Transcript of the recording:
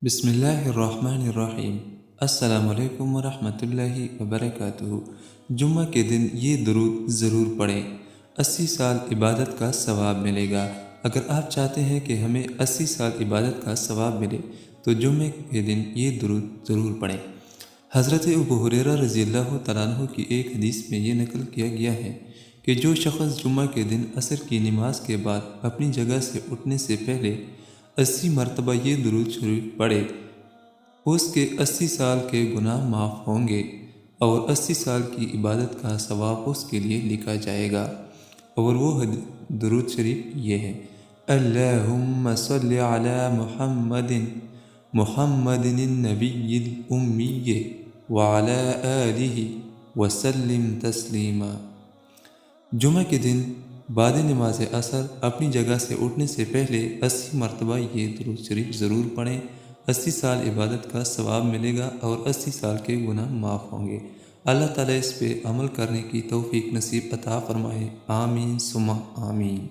بسم اللہ الرحمن الرحیم۔ السلام علیکم ورحمۃ اللہ وبرکاتہ۔ جمعہ کے دن یہ درود ضرور پڑھیں، 80 سال عبادت کا ثواب ملے گا۔ اگر آپ چاہتے ہیں کہ ہمیں 80 سال عبادت کا ثواب ملے تو جمعہ کے دن یہ درود ضرور پڑھیں۔ حضرت ابو ہریرہ رضی اللہ تعالیٰ عنہ کی ایک حدیث میں یہ نقل کیا گیا ہے کہ جو شخص جمعہ کے دن عصر کی نماز کے بعد اپنی جگہ سے اٹھنے سے پہلے 80 مرتبہ یہ درود شریف پڑھے، اس کے 80 سال کے گناہ معاف ہوں گے اور 80 سال کی عبادت کا ثواب اس کے لیے لکھا جائے گا۔ اور وہ درود شریف یہ ہے: اللہم صلی علی محمد محمد النبی الامی وعلی آلہ وسلم تسلیما۔ جمعہ کے دن بعد نماز عصر اپنی جگہ سے اٹھنے سے پہلے 80 مرتبہ یہ درود شریف ضرور پڑھیں۔ 80 سال عبادت کا ثواب ملے گا اور 80 سال کے گناہ معاف ہوں گے۔ اللہ تعالیٰ اس پہ عمل کرنے کی توفیق نصیب عطا فرمائے۔ آمین ثم آمین۔